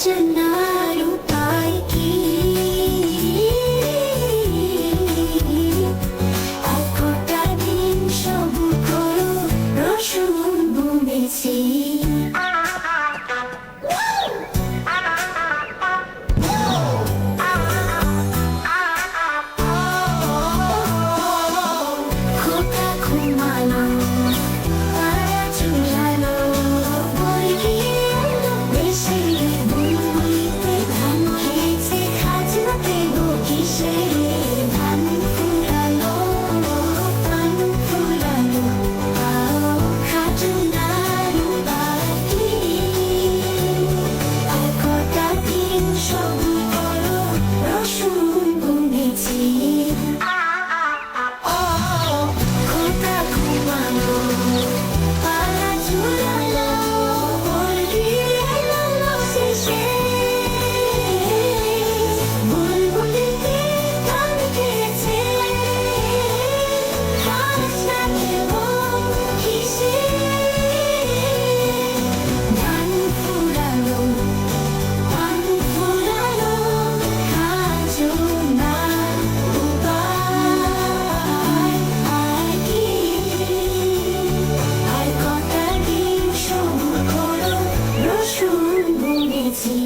জানার উপায় কি? একটা দিন সবুর করো, রসুন বুনেছি। খোকা ঘুমালো, তারা চুলালো, বই গিয়ে দেশে বুনতে ধান খেয়েছে খাজনাতে গো কিসে ধান ফুরালো, ধান ফুরালো, খাজনার বাকি। আর কটা দিন সবুর করো, রসুন বুনেছি। খোকা ঘুমালো, পাড়া ঝুলালো, মুরগি এলো শেষে। বুলবুলিতে গান গেয়েছে, খাজনাতে গো কিসে ধান ফুরালো, ধান ফুরালো, খাজনার উপায় কি? আর কটা দিন সবুর করো, রসুন বুনেছি।